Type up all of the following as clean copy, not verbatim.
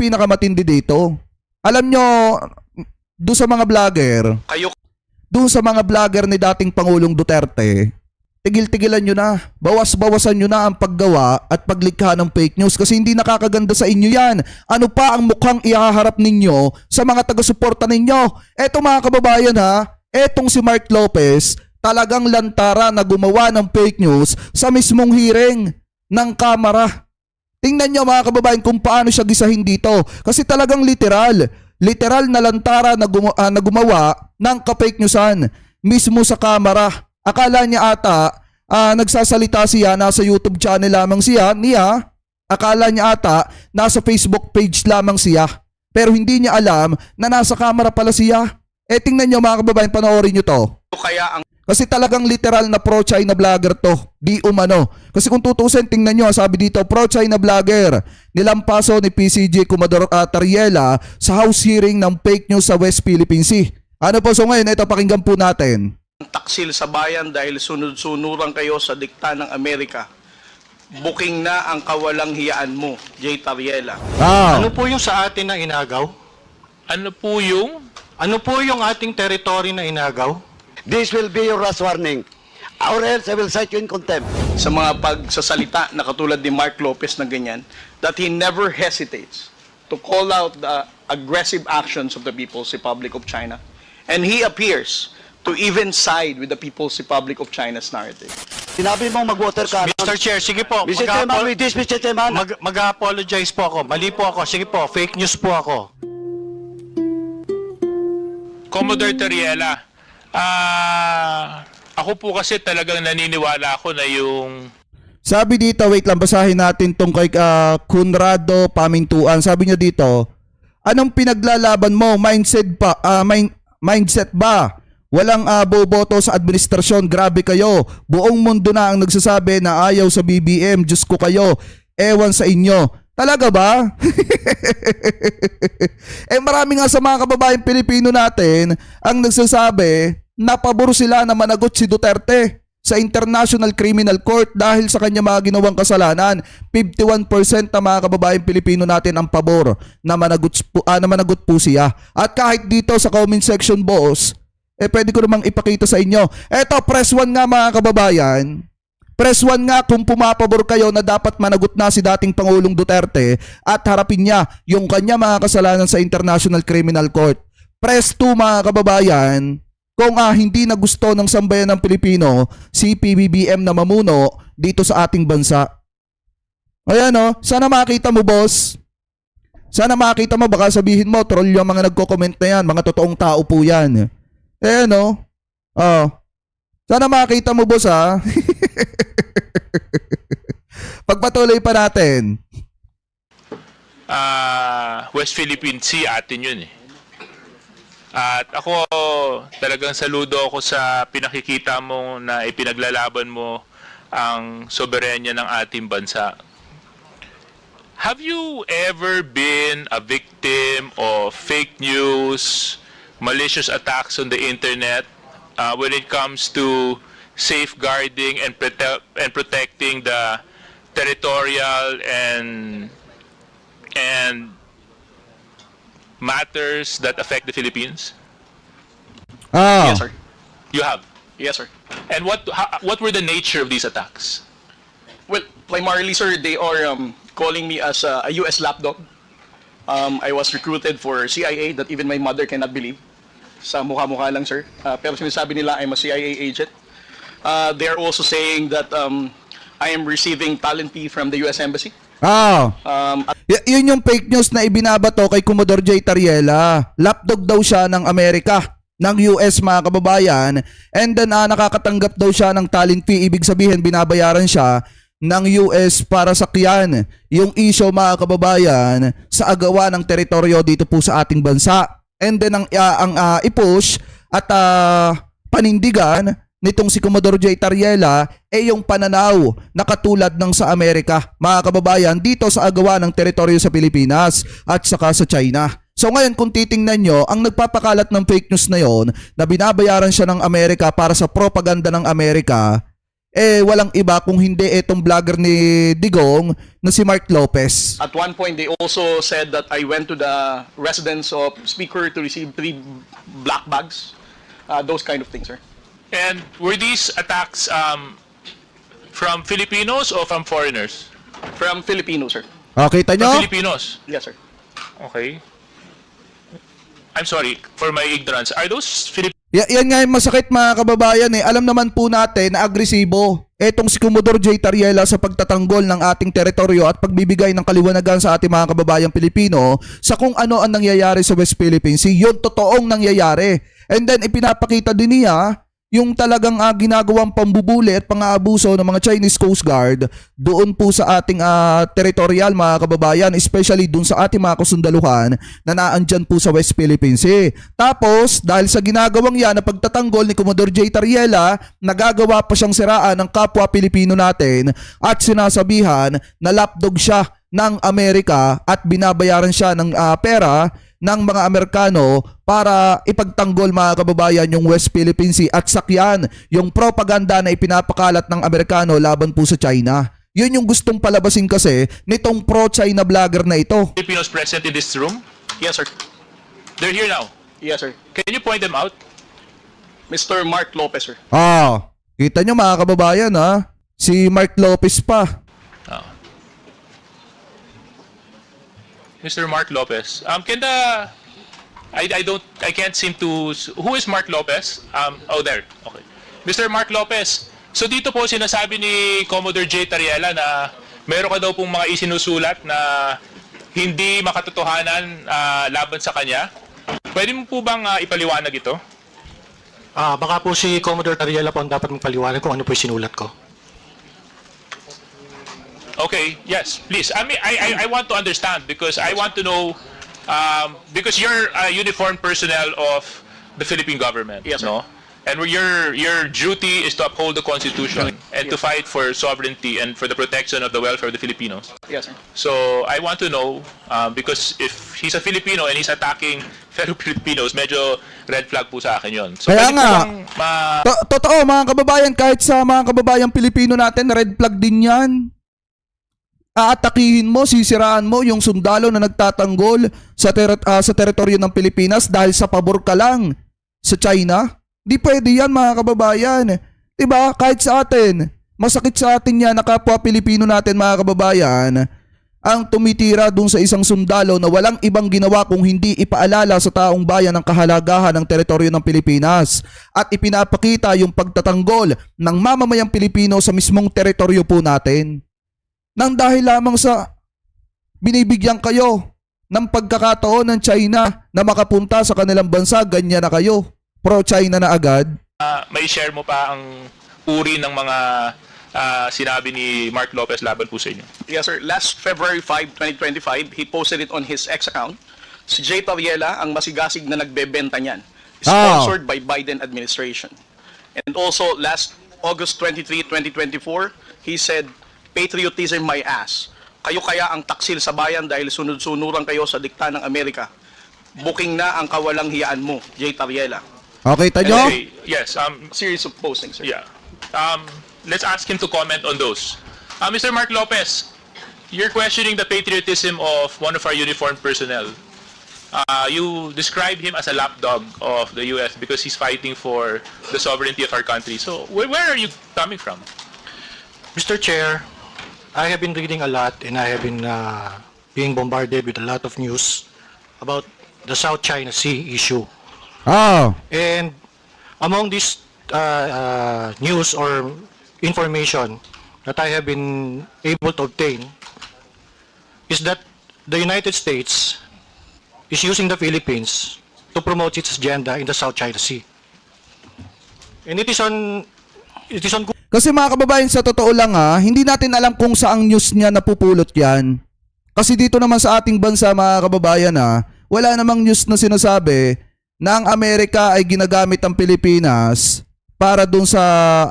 pinakamatindi dito? Alam nyo, doon sa mga vlogger, doon sa mga vlogger ni dating Pangulong Duterte, tigil-tigilan nyo na. Bawas-bawasan nyo na ang paggawa at paglikha ng fake news kasi hindi nakakaganda sa inyo yan. Ano pa ang mukhang ihaharap ninyo sa mga taga-suporta ninyo? Eto mga kababayan ha, etong si Mark Lopez, talagang lantara na gumawa ng fake news sa mismong hearing ng Kamara. Tingnan nyo mga kababayan kung paano siya gisahin dito. Kasi talagang literal na lantara na gumawa ng ka-fake newsan mismo sa Kamara. Akala niya ata nagsasalita siya, nasa YouTube channel lamang niya. Akala niya ata nasa Facebook page lamang siya. Pero hindi niya alam na nasa Kamara pala siya. Tingnan nyo mga kababayan, panoorin nyo to. Kasi talagang literal na pro-China vlogger to. Di umano. Kasi kung tutusin, tingnan nyo, sabi dito, pro-China vlogger. Nilampaso ni PCG Commodore Tariela sa house hearing ng fake news sa West Philippine Sea. Ano po, so ngayon, ito pakinggan po natin. Taksil sa bayan dahil sunod-sunuran kayo sa dikta ng Amerika. Buking na ang kawalang hiyaan mo, Jay Tariela. Ano po yung sa atin na inagaw? Ano po yung? Ano po yung ating territory na inagaw? This will be your last warning, or else I will cite you in contempt. Sa mga pagsasalita na katulad ni Mark Lopez na ganyan, that he never hesitates to call out the aggressive actions of the People's Republic of China. And he appears to even side with the People's Republic of China's narrative. Sinabi mong mag-water ka. Mr. Chair, sige po. Mr. Chairman, with this, Mr. Chairman. Mag-apologize po ako. Mali po ako. Sige po, fake news po ako. Commodore Tariela, ako po kasi talagang naniniwala ako na yung... Sabi dito, wait lang, basahin natin tong kay Conrado Pamintuan. Sabi niya dito, anong pinaglalaban mo? Mindset ba? Walang boboto sa administrasyon. Grabe kayo. Buong mundo na ang nagsasabi na ayaw sa BBM. Diyos ko kayo. Ewan sa inyo. Talaga ba? Marami nga sa mga kababayan Pilipino natin ang nagsasabi na pabor sila na managot si Duterte sa International Criminal Court dahil sa kanya mga ginawang kasalanan. 51% ng mga kababayan Pilipino natin ang pabor na managot po siya. At kahit dito sa comment section, boss, pwede ko namang ipakita sa inyo. Eto, press 1 nga mga kababayan. Press 1 nga kung pumapabor kayo na dapat managot na si dating Pangulong Duterte at harapin niya yung kanya mga kasalanan sa International Criminal Court. Press 2 mga kababayan kung hindi na gusto ng sambayan ng Pilipino si PBBM na mamuno dito sa ating bansa. Ayan o, sana makita mo boss. Sana makita mo, baka sabihin mo, troll yung mga nagko-comment na yan, mga totoong tao po yan. Ayan o. Sana makita mo boss ha. Pagpatuloy pa natin. West Philippine Sea, atin yun eh. At ako, talagang saludo ako sa pinakikita mo na ipinaglalaban mo ang soberenya ng ating bansa. Have you ever been a victim of fake news, malicious attacks on the internet when it comes to safeguarding and protecting the territorial and matters that affect the Philippines? Yes, sir. You have. Yes, sir. And what were the nature of these attacks? Well, primarily, sir, they are calling me as a U.S. lapdog. I was recruited for CIA that even my mother cannot believe. Sa mukha-mukha lang, sir. Pero sinasabi nila I'm a CIA agent. They are also saying that I am receiving talent fee from the U.S. Embassy. Yun yung fake news na ibinabato kay Commodore J. Tariela. Lapdog daw siya ng Amerika, ng US mga kababayan. And then nakakatanggap daw siya ng talent fee. Ibig sabihin binabayaran siya ng US para sakyan yung issue mga kababayan sa agawa ng teritoryo dito po sa ating bansa. And then ang i-push at panindigan nitong si Commodore J. Tariela yung pananaw na katulad ng sa Amerika, mga kababayan, dito sa agawa ng teritoryo sa Pilipinas at saka sa China. So ngayon kung titingnan nyo, ang nagpapakalat ng fake news na yon na binabayaran siya ng Amerika para sa propaganda ng Amerika, walang iba kung hindi itong vlogger ni Digong na si Mark Lopez. At one point, they also said that I went to the residence of Speaker to receive 3 black bags. Those kind of things, sir. And were these attacks from Filipinos or from foreigners? From Filipino, sir. Kita From nyo? Filipinos. Yes, sir. Okay. I'm sorry for my ignorance. Are those Filipinos? Yan nga yung masakit mga kababayan Alam naman po natin na agresibo etong si Commodore J. Tariela sa pagtatanggol ng ating teritoryo at pagbibigay ng kaliwanagan sa ating mga kababayang Pilipino sa kung ano ang nangyayari sa West Philippine Sea. Yun totoong nangyayari. And then ipinapakita din niya yung talagang ginagawang pambubuli at pang-aabuso ng mga Chinese Coast Guard doon po sa ating territorial mga kababayan, especially doon sa ating mga kasundaluhan na naandyan po sa West Philippine Sea. Tapos, dahil sa ginagawang yan na pagtatanggol ni Commodore J. Tariela, nagagawa pa siyang siraan ng kapwa Pilipino natin at sinasabihan na lapdog siya ng Amerika at binabayaran siya ng pera ng mga Amerikano para ipagtanggol mga kababayan yung West Philippine Sea at sakyan yung propaganda na ipinapakalat ng Amerikano laban po sa China. Yun yung gustong palabasin kasi nitong pro-China vlogger na ito. Filipinos present in this room? Yes, sir. They're here now. Yes, sir. Can you point them out? Mr. Mark Lopez, sir. Kita nyo mga kababayan si Mark Lopez pa. Mr. Mark Lopez. I can't seem to. Who is Mark Lopez? There. Okay. Mr. Mark Lopez. So dito po sinasabi ni Commodore J. Tariela na meron ka daw pong mga isinusulat na hindi makatotohanan laban sa kanya. Pwede mo po bang ipaliwanag ito? Baka po si Commodore Tariela po ang dapat magpaliwanag kung ano po yung sinulat ko. Okay, yes, please. I mean, I want to understand because I want to know, because you're a uniformed personnel of the Philippine government, Yes, sir. no? And your duty is to uphold the Constitution and to fight for sovereignty and for the protection of the welfare of the Filipinos. Yes, sir. So I want to know, because if he's a Filipino and he's attacking fellow Filipinos, medyo red flag po sa akin yun. So Kaya pwede po nga, bang totoo mga kababayan, kahit sa mga kababayang Pilipino natin, red flag din yan. Aatakihin mo, sisiraan mo yung sundalo na nagtatanggol sa teritoryo ng Pilipinas dahil sa pabor ka lang sa China? Di pwede yan mga kababayan. Diba? Kahit sa atin, masakit sa atin yan na kapwa Pilipino natin mga kababayan ang tumitira dun sa isang sundalo na walang ibang ginawa kung hindi ipaalala sa taong bayan ang kahalagahan ng teritoryo ng Pilipinas at ipinapakita yung pagtatanggol ng mamamayang Pilipino sa mismong teritoryo po natin. Nang dahil lamang sa binibigyan kayo ng pagkakataon ng China na makapunta sa kanilang bansa, ganyan na kayo. Pro-China na agad. may share mo pa ang uri ng mga sinabi ni Mark Lopez laban po sa inyo? Yes, sir. Last February 5, 2025, he posted it on his X account. Si J. Tariela ang masigasig na nagbebenta niyan. Sponsored by Biden administration. And also, last August 23, 2024, he said, "Patriotism my ass. Kayo kaya ang taksil sa bayan dahil sunod-sunuran kayo sa dikta ng Amerika. Booking na ang kawalang hiyaan mo, J. Tariela." Okay, tanyo? Okay, yes, Series of postings, sir. yeah. Let's ask him to comment on those. Mr. Mark Lopez, you're questioning the patriotism of one of our uniformed personnel. You describe him as a lapdog of the U.S. because he's fighting for the sovereignty of our country. So, where are you coming from? Mr. Chair, I have been reading a lot and I have been being bombarded with a lot of news about the South China Sea issue. And among these news or information that I have been able to obtain is that the United States is using the Philippines to promote its agenda in the South China Sea. And it is on Kasi mga kababayan, sa totoo lang hindi natin alam kung saang news niya napupulot yan. Kasi dito naman sa ating bansa mga kababayan wala namang news na sinasabi na ang Amerika ay ginagamit ang Pilipinas para dun sa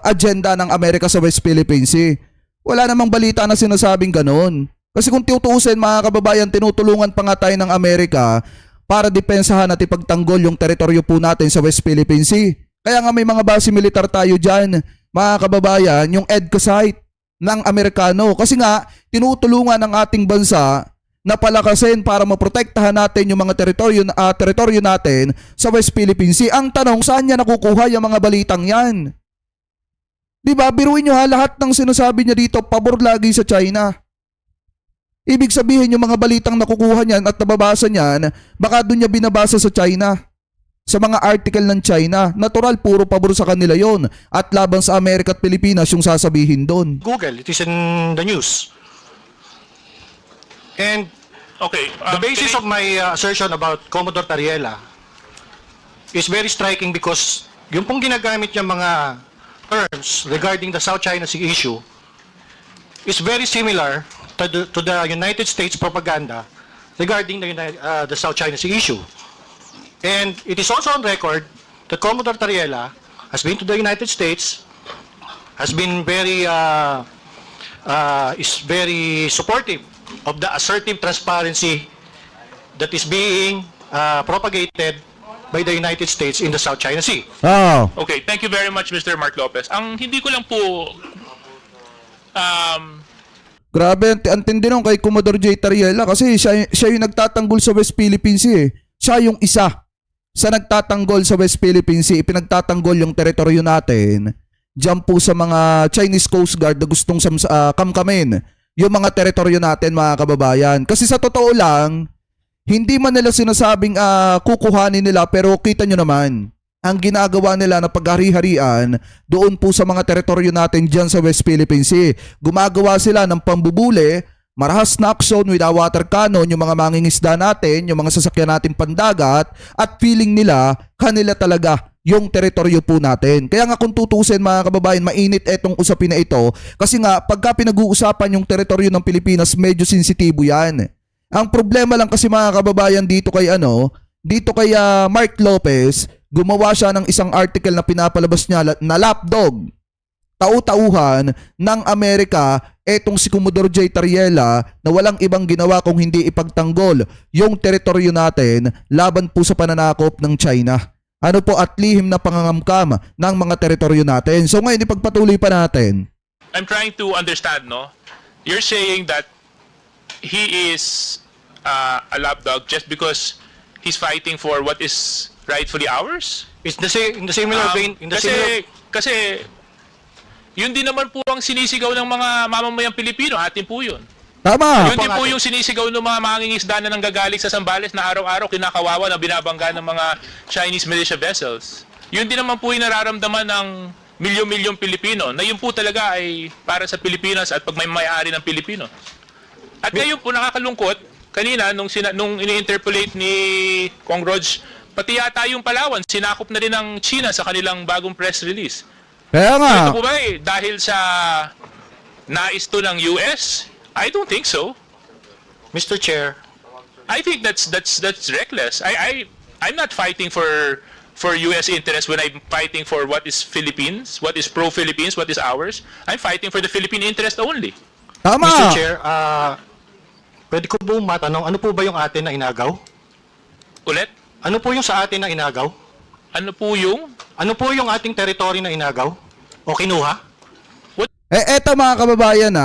agenda ng Amerika sa West Philippine Sea. Wala namang balita na sinasabing ganun. Kasi kung tinutuusin mga kababayan, tinutulungan pa nga tayo ng Amerika para depensahan at ipagtanggol yung teritoryo po natin sa West Philippine Sea. Kaya nga may mga base militar tayo dyan, mga kababayan, yung EDCA site ng Amerikano. Kasi nga, tinutulungan ng ating bansa na palakasin para maprotektahan natin yung mga teritoryo natin sa West Philippine Sea. Ang tanong, saan niya nakukuha yung mga balitang yan? Diba, biruin nyo ha, lahat ng sinasabi niya dito, pabor lagi sa China. Ibig sabihin yung mga balitang nakukuha niyan at nababasa niyan, baka doon niya binabasa sa China. Sa mga article ng China, natural, puro pabor sa kanila yon. At laban sa Amerika at Pilipinas yung sasabihin doon. Google, it is in the news. And Okay. the basis of my assertion about Commodore Tariela is very striking because yung pong ginagamit niya mga terms regarding the South China Sea issue is very similar to the United States propaganda regarding the South China Sea issue. And it is also on record that Commodore Tariela has been to the United States, has been is very supportive of the assertive transparency that is being propagated by the United States in the South China Sea. Oh. Okay, thank you very much, Mr. Mark Lopez. Ang hindi ko lang po Grabe, ang tindi nung kay Commodore J. Tariela kasi siya yung nagtatanggol sa West Philippine Sea eh. Siya yung isa sa nagtatanggol sa West Philippine Sea. Ipinagtatanggol yung teritoryo natin diyan po sa mga Chinese Coast Guard na gustong kamkamin yung mga teritoryo natin, mga kababayan. Kasi sa totoo lang, hindi man nila sinasabing kukuhanin nila, pero kita nyo naman, ang ginagawa nila na paghari-harian doon po sa mga teritoryo natin dyan sa West Philippine Sea. Gumagawa sila ng pambubuli, marahas na aksyon with a water cannon, yung mga mangingisda natin, yung mga sasakyan natin pandagat, at feeling nila, kanila talaga yung teritoryo po natin. Kaya nga kung tutusin, mga kababayan, mainit etong usapin na ito kasi nga pagka pinag-uusapan yung teritoryo ng Pilipinas, medyo sensitibo yan. Ang problema lang kasi, mga kababayan, dito kay Mark Lopez, gumawa siya ng isang article na pinapalabas niya na lapdog, tau-tauhan ng Amerika etong si Commodore J. Tariela na walang ibang ginawa kung hindi ipagtanggol yung teritoryo natin laban po sa pananakop ng China. Ano po, at lihim na pangangamkam ng mga teritoryo natin. So ngayon, ipagpatuloy pa natin. I'm trying to understand, no? You're saying that he is a lapdog just because he's fighting for what is rightfully ours? It's in the similar vein, Kasi yun din naman po ang sinisigaw ng mga mamamayang Pilipino, atin po yun. Tama! Yun din po yung sinisigaw ng mga mangingisda na nanggagaling sa Zambales na araw-araw kinakawawa na binabangga ng mga Chinese militia vessels. Yun din naman po yung nararamdaman ng milyon-milyong Pilipino na yun po talaga ay para sa Pilipinas at pag may-ari ng Pilipino. At ngayon po nakakalungkot, kanina nung ini-interpolate ni Kong Rog, pati yata yung Palawan, sinakop na rin ng China sa kanilang bagong press release. Kaya nga. Ito po ba dahil sa nais to ng US? I don't think so. Mr. Chair, I think that's reckless. I'm not fighting for US interests when I'm fighting for what is Philippines, what is pro-Philippines, what is ours. I'm fighting for the Philippine interest only. Tama! Mr. Chair, pwede ko po matanong, ano po ba yung atin na inagaw? Ulit? Ano po yung sa atin na inagaw? Ano po yung? Ano po yung ating territory na inagaw? O kinuha? Eto, mga kababayan,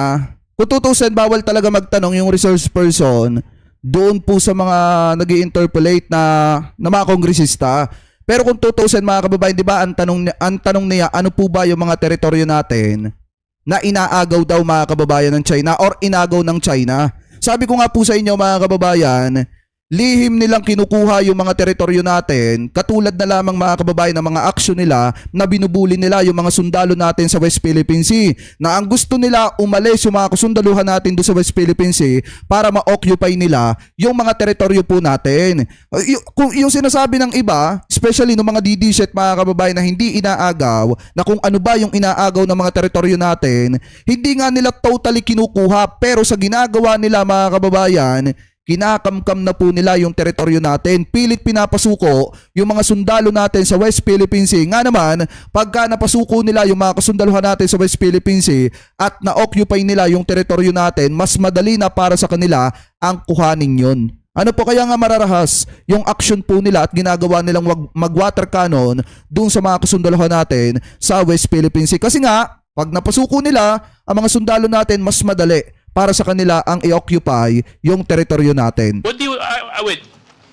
kung tutusin, bawal talaga magtanong yung resource person doon po sa mga nag-i-interpolate na mga kongresista. Pero kung tutusin, mga kababayan, di ba ang tanong niya, ano po ba yung mga teritoryo natin na inaagaw daw, mga kababayan, ng China or inagaw ng China? Sabi ko nga po sa inyo, mga kababayan, lihim nilang kinukuha yung mga teritoryo natin, katulad na lamang, mga kababayan, ng mga aksyon nila na binubuli nila yung mga sundalo natin sa West Philippine Sea, na ang gusto nila umalis yung mga kasundaluhan natin doon sa West Philippine Sea para ma-occupy nila yung mga teritoryo po natin. Yung sinasabi ng iba, especially ng mga DD-shit, mga kababayan, na hindi inaagaw, na kung ano ba yung inaagaw ng mga teritoryo natin, hindi nga nila totally kinukuha, pero sa ginagawa nila, mga kababayan, kinakamkam na po nila yung teritoryo natin. Pilit pinapasuko yung mga sundalo natin sa West Philippine Sea. Nga naman, pagka napasuko nila yung mga kasundaluhan natin sa West Philippine Sea at na-occupy nila yung teritoryo natin, mas madali na para sa kanila ang kuhanin yun. Ano po kaya nga mararahas yung action po nila at ginagawa nilang mag-water cannon doon sa mga kasundalohan natin sa West Philippine Sea? Kasi nga, pag napasuko nila, ang mga sundalo natin mas madali para sa kanila ang i-occupy yung teritoryo natin. What do you, wait,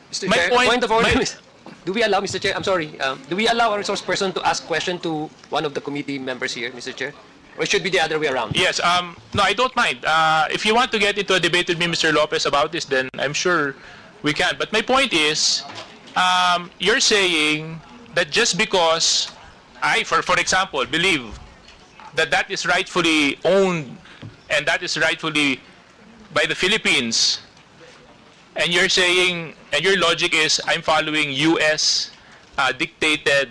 Mr. My Chair, point- point of order. my- Do we allow, Mr. Chair, I'm sorry, do we allow a resource person to ask question to one of the committee members here, Mr. Chair? Or it should be the other way around? yes, no, I don't mind. If you want to get into a debate with me, Mr. Lopez, about this, then I'm sure we can. But my point is, you're saying that just because I, for example, believe that that is rightfully owned and that is rightfully by the Philippines, and you're saying, and your logic is, I'm following US dictated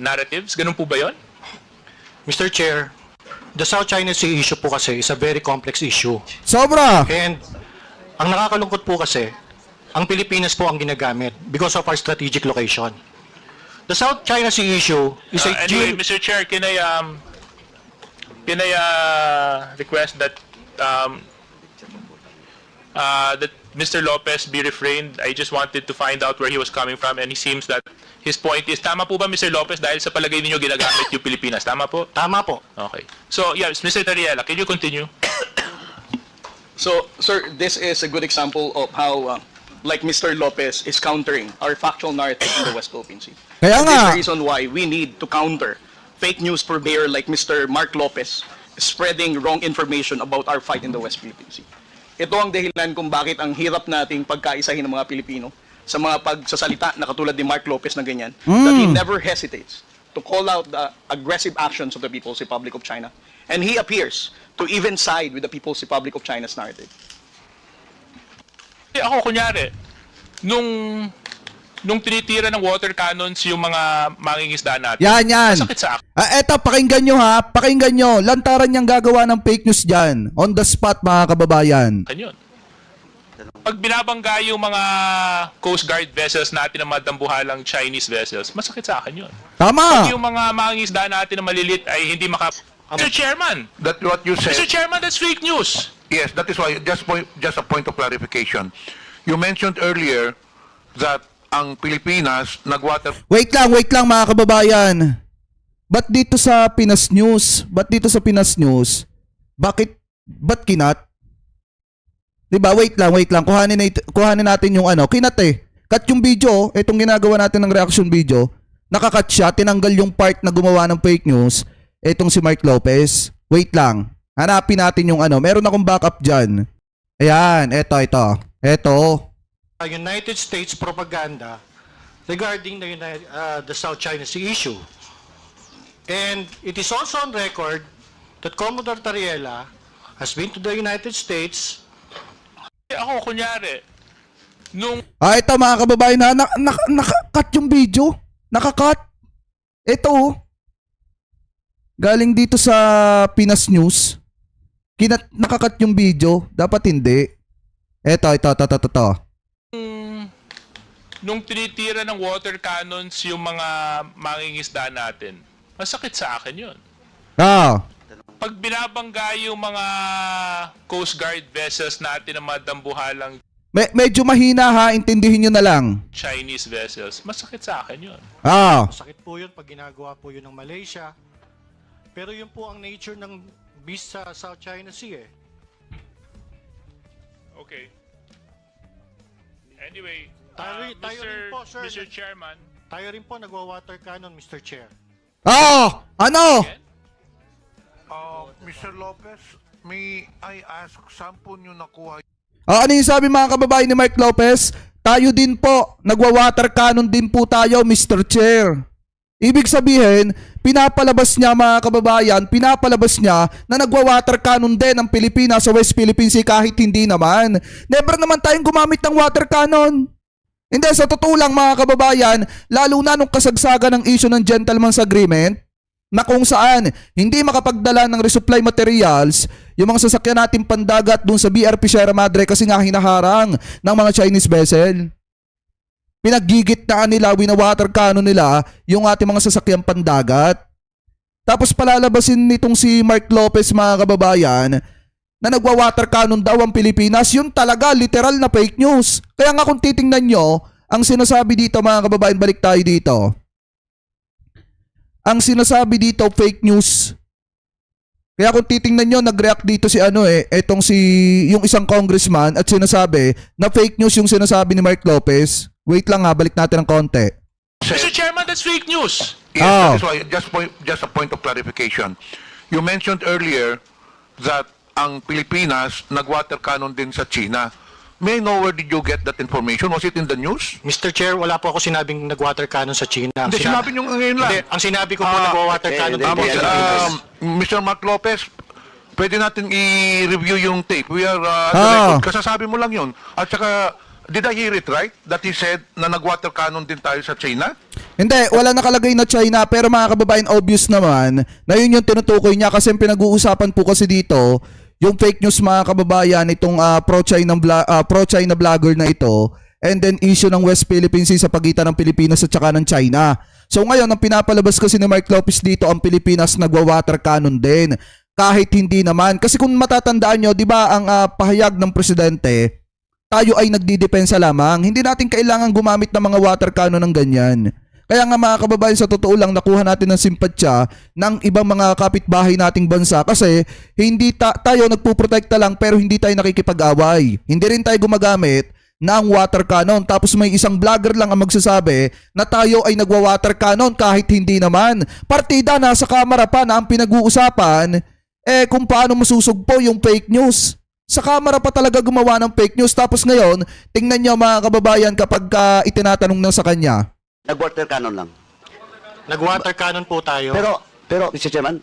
narratives. Ganun po ba yun? Mr. Chair, the South China Sea issue po kasi is a very complex issue. Sobra! And ang nakakalungkot po kasi, ang Pilipinas po ang ginagamit because of our strategic location. The South China Sea issue is a Anyway, Mr. Chair, can I request that that Mr. Lopez be refrained? I just wanted to find out where he was coming from, and he seems that his point is, tama po ba, Mr. Lopez, dahil sa palagay ninyo ginagamit yung Pilipinas? Tama po? Tama po. Okay. So, yes, Mr. Tariela, can you continue? So, sir, this is a good example of how, like Mr. Lopez is countering our factual narrative in the West Philippine Sea. Kaya And this is nga. the reason why we need to counter fake news purveyor like Mr. Mark Lopez spreading wrong information about our fight in the West Philippine Sea. Ito ang dahilan kung bakit ang hirap nating pagkaisahin ng mga Pilipino sa mga pagsasalita na katulad ni Mark Lopez na ganyan, that he never hesitates to call out the aggressive actions of the People's Republic of China. And he appears to even side with the People's Republic of China's narrative. Ako, kunyari, nung tinitira ng water cannons yung mga mangingisda natin, Yan. masakit sa akin. Eto, pakinggan nyo ha. Pakinggan nyo. Lantaran niyang gagawa ng fake news dyan. On the spot, mga kababayan. Yun. Pag binabangga yung mga Coast Guard vessels natin na madambuhalang Chinese vessels, masakit sa akin yun. Tama! Yung mga mangingisda natin na malilit ay hindi Mr. Chairman! That what you said. Mr. Chairman, that's fake news! Yes, that is why just a point of clarification. You mentioned earlier that ang Pilipinas nagwater Wait lang mga kababayan. Ba't dito sa Pinas News? Ba't kinat? Diba? Wait lang. Kuhanin natin yung kinat eh. Cut yung video, itong ginagawa natin ng reaction video. Nakakat siya, tinanggal yung part na gumawa ng fake news. Itong si Mark Lopez. Wait lang. Hanapin natin yung meron akong backup dyan. Ayan, ito. United States propaganda regarding the South China Sea issue. And it is also on record that Commodore Tariela has been to the United States. Ako, kunyari, Ito mga kababayan na nakakat yung video. Nakakat. Ito. Galing dito sa Pinas News. Nakakat yung video. Dapat hindi. Ito. nung tinitira ng water cannons yung mga mangingisda natin, masakit sa akin yun. Pag binabangga yung mga Coast Guard vessels natin na madambuhalang Medyo mahina ha, intindihin nyo na lang. Chinese vessels, masakit sa akin yun. Masakit po yun pag ginagawa po yun ng Malaysia. Pero yun po ang nature ng beast sa South China Sea eh. Okay. Anyway, Tayo rin po, sir. Mr. Chairman. Tayo rin po nagwa-water cannon, Mr. Chair. Ano? Mr. Lopez, may I ask, saan po nyo nakuha? Ano yung sabi mga kababayan ni Mark Lopez? Tayo din po, nagwa-water cannon din po tayo, Mr. Chair. Ibig sabihin, pinapalabas niya mga kababayan, na nagwa-water cannon din ang Pilipinas sa West Philippine Sea kahit hindi naman. Never naman tayong gumamit ng water cannon. Hindi, sa totoo lang mga kababayan, lalo na nung kasagsagan ng issue ng Gentleman's Agreement, na kung saan hindi makapagdala ng resupply materials yung mga sasakyan natin pandagat dun sa BRP Sierra Madre kasi nga hinaharang ng mga Chinese vessel. Pinaggigitnaan nila, wina-water cannon nila yung ating mga sasakyan pandagat. Tapos palalabasin nitong si Mark Lopez mga kababayan na nagwa-water cannon daw ang Pilipinas, yun talaga literal na fake news. Kaya nga kung titingnan nyo, ang sinasabi dito mga kababayan, balik tayo dito. Ang sinasabi dito fake news. Kaya kung titingnan nyo, nag-react dito si yung isang congressman at sinasabi na fake news yung sinasabi ni Mark Lopez. Wait lang ha, balik natin ng konti. Mr. Chairman, that's fake news. Yes, Oh. that is why, just a point of clarification. You mentioned earlier that ang Pilipinas nag-water cannon din sa China. May I know where did you get that information? Was it in the news? Mr. Chair, wala po ako sinabing nag-water cannon sa China. Hindi, sinabi nyo ngayon lang. Hindi, ang sinabi ko po nag-water cannon hindi, po hindi, sa Pilipinas. Mr. Mark Lopez, pwede natin i-review yung tape. We are at the Ah. record. Kasasabi mo lang yun. At saka, did I hear it right? That he said na nag-water cannon din tayo sa China? Hindi, wala nakalagay na China, pero mga kababayan, obvious naman na yun yung tinutukoy niya kasi ang pinag-uusapan po kasi dito, yung fake news mga kababayan, itong pro-China vlogger na ito, and then issue ng West Philippine Sea sa pagitan ng Pilipinas at saka ng China. So ngayon, ang pinapalabas kasi ni Mark Lopez dito, ang Pilipinas nagwa-water cannon din. Kahit hindi naman. Kasi kung matatandaan nyo, di ba ang pahayag ng presidente, tayo ay nagdidepensa lamang. Hindi natin kailangan gumamit ng mga water cannon ng ganyan. Kaya nga mga kababayan, sa totoo lang, nakuha natin ng simpatsya ng ibang mga kapitbahay nating bansa kasi hindi tayo nagpuprotekta lang pero hindi tayo nakikipag-away. Hindi rin tayo gumagamit ng water cannon. Tapos may isang vlogger lang ang magsasabi na tayo ay nagwa-water cannon kahit hindi naman. Partida, nasa kamera pa na ang pinag-uusapan kung paano masusugpo yung fake news. Sa kamera pa talaga gumawa ng fake news. Tapos ngayon, tingnan nyo mga kababayan kapag itinatanong na sa kanya. Nag-water cannon lang. Nag-water cannon po tayo. Pero, Mr. Chairman,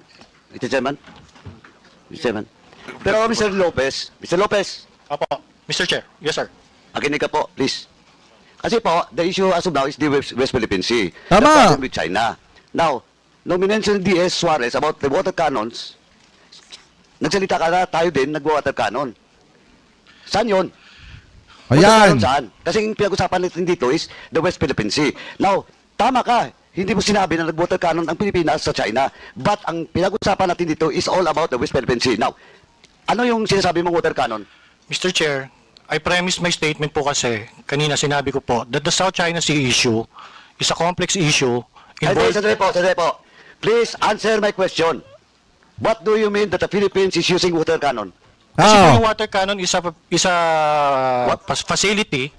pero Mr. Lopez, Opo. Mr. Chair. Yes, sir. makinig ka po, please. Kasi po, the issue as of now is the West Philippine Sea. Tama. The problem with China. Now, nung minention D.S. Suarez about the water cannons, nagsalita ka na tayo din, nag-water cannon. Saan yun? Water Ayan. cannon saan? Kasi yung pinag-usapan natin dito is the West Philippine Sea. Now, tama ka. Hindi mo sinabi na nag-water cannon ang Pilipinas sa China. But ang pinag-usapan natin dito is all about the West Philippine Sea. Now, ano yung sinasabi mong water cannon? Mr. Chair, I premise my statement po kasi, kanina sinabi ko po, that the South China Sea issue is a complex issue involved... Sandali po. Please answer my question. What do you mean that the Philippines is using water cannon? Kasi po Ah. yung water cannon is a facility.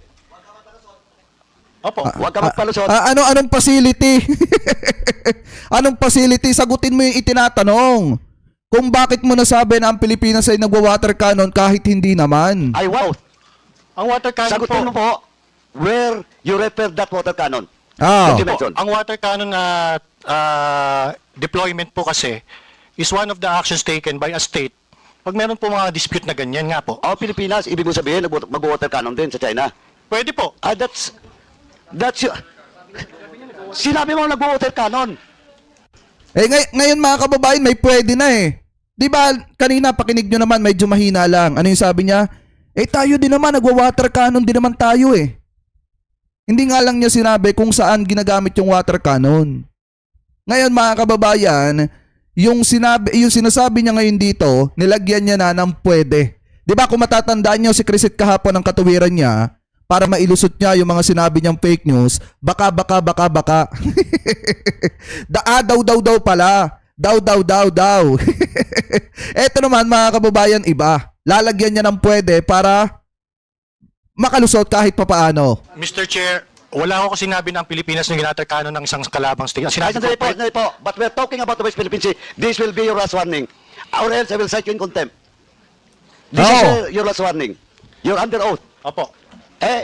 Opo. Huwag ka magpalusot. Anong facility? Anong facility? Sagutin mo yung itinatanong. Kung bakit mo nasabi na ang Pilipinas ay nagwa-water cannon kahit hindi naman. Ay, wow. Ang water cannon Sagutin mo po where you refer that water cannon. Ah. That you mentioned. Ang water cannon na deployment po kasi is one of the actions taken by a state pag meron po mga dispute na ganyan nga po. Ang Pilipinas, ibig mo sabihin, mag-water cannon din sa China. Pwede po. Ah, that's sinabi mo nag-water cannon. Ngayon mga kababayan, may pwede na eh. Di ba kanina pakinig nyo naman, medyo mahina lang. Ano yung sabi niya? Tayo din naman, nagwa-water cannon din naman tayo eh. Hindi nga lang niya sinabi kung saan ginagamit yung water cannon. Ngayon mga kababayan, yung sinasabi niya ngayon dito, nilagyan niya na ng pwede. 'Di ba kung matatandaan niyo si Crisit kahapon ng katuwiran niya para mailusot niya yung mga sinabi niyang fake news, baka. Daw pala. Daw. Eto naman mga kababayan, iba. Lalagyan niya ng pwede para makalusot kahit papaano. Mr. Chair, wala ako sinabi na ang Pilipinas na ginater cannon ng isang kalabang state. Ang Ay, sinabi ko, sandali po. But we're talking about the West Philippine Sea. This will be your last warning. Or else I will cite you in contempt. This is your last warning. You're under oath. Opo.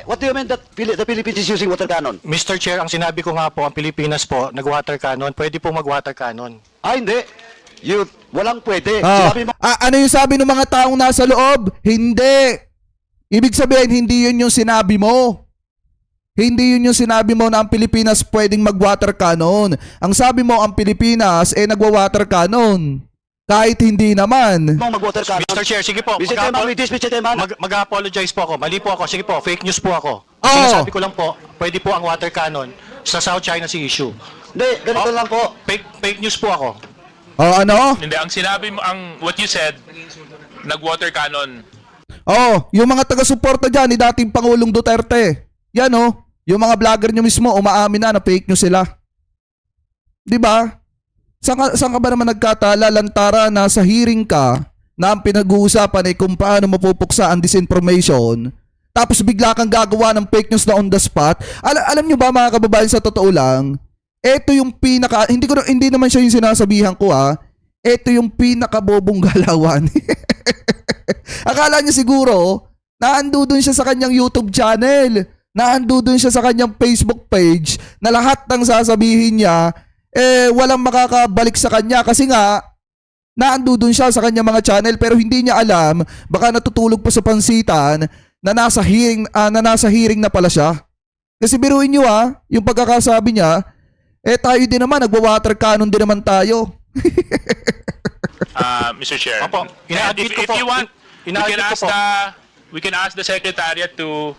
What do you mean that the Philippines is using water cannon? Mr. Chair, ang sinabi ko nga po, ang Pilipinas po, nag-water cannon, pwede po mag-water cannon. Hindi. Walang pwede. Oh. Sinabi mo, Ano yung sabi ng mga taong nasa loob? Hindi. Ibig sabihin, hindi yun yung sinabi mo. Hindi yun yung sinabi mo na ang Pilipinas pwedeng mag-water cannon. Ang sabi mo, ang Pilipinas nagwa-water cannon. Kahit hindi naman. mag-water cannon. Mr. Chair, sige po. Mr. Chairman, with this, Mr. Chairman. Mag-apologize po ako. Mali po ako. Sige po, fake news po ako. Oo. Sinasabi ko lang po, pwede po ang water cannon sa South China Sea issue. Hindi, ganito lang po. Fake news po ako. Ano? Hindi, ang sinabi mo, what you said, nag-water cannon. Oh, yung mga taga-suporta dyan ni dating Pangulong Duterte. Yan oh, yung mga vlogger nyo mismo umaamin na fake news sila. 'Di ba? Saan ka ba naman nagkatala, Lantara, na sa hearing ka na ang pinag-uusapan ay kung paano mapupuksa ang disinformation, tapos bigla kang gagawa ng fake news na on the spot? Alam nyo ba mga kababayan, sa totoo lang, ito yung hindi naman siya yung sinasabihan ko ito yung pinakabobong galawan. Akala niya siguro, naando dun siya sa kanyang YouTube channel, naando dun siya sa kanyang Facebook page, na lahat ng sasabihin niya, walang makakabalik sa kanya kasi nga, naando dun siya sa kanyang mga channel, pero hindi niya alam, baka natutulog pa sa pansitan, na nasa hearing na pala siya. Kasi biruin nyo yung pagkakasabi niya, tayo din naman, nagwa-water cannon din naman tayo. Mr. Chair. Opo, And ina-admit ko if po. you want, Ina-admit ko po. we can ask the Secretariat to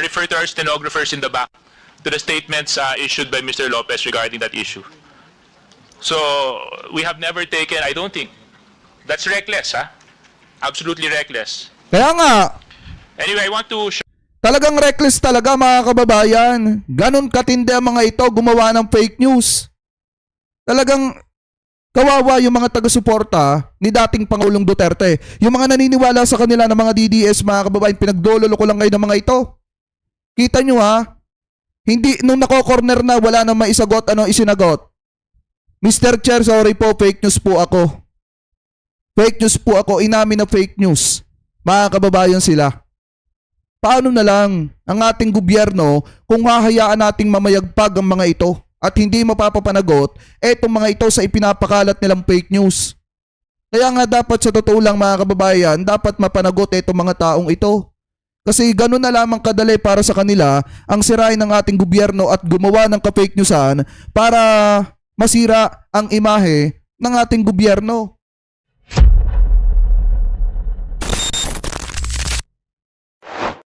refer to our stenographers in the back to the statements issued by Mr. Lopez regarding that issue. So, we have never taken, I don't think, that's reckless, absolutely reckless. Kaya nga, Anyway, I want to talagang reckless talaga mga kababayan. Ganon katindi ang mga ito gumawa ng fake news. Talagang kawawa yung mga taga-suporta ni dating Pangulong Duterte. Yung mga naniniwala sa kanila ng mga DDS, mga kababayan, pinagdololo ko lang ngayon ng mga ito. Kita nyo hindi, nung nako-corner na, wala nang maisagot, isinagot. Mr. Chair, sorry po, fake news po ako. Fake news po ako, inamin na fake news. Mga kababayan sila. Paano na lang ang ating gobyerno kung hahayaan nating mamayagpag ang mga ito at hindi mapapapanagot etong mga ito sa ipinapakalat nilang fake news? Kaya nga dapat sa totoo lang mga kababayan, dapat mapanagot etong mga taong ito. Kasi ganun na lamang kadali para sa kanila ang sirain ng ating gobyerno at gumawa ng ka-fake newsan para masira ang imahe ng ating gobyerno.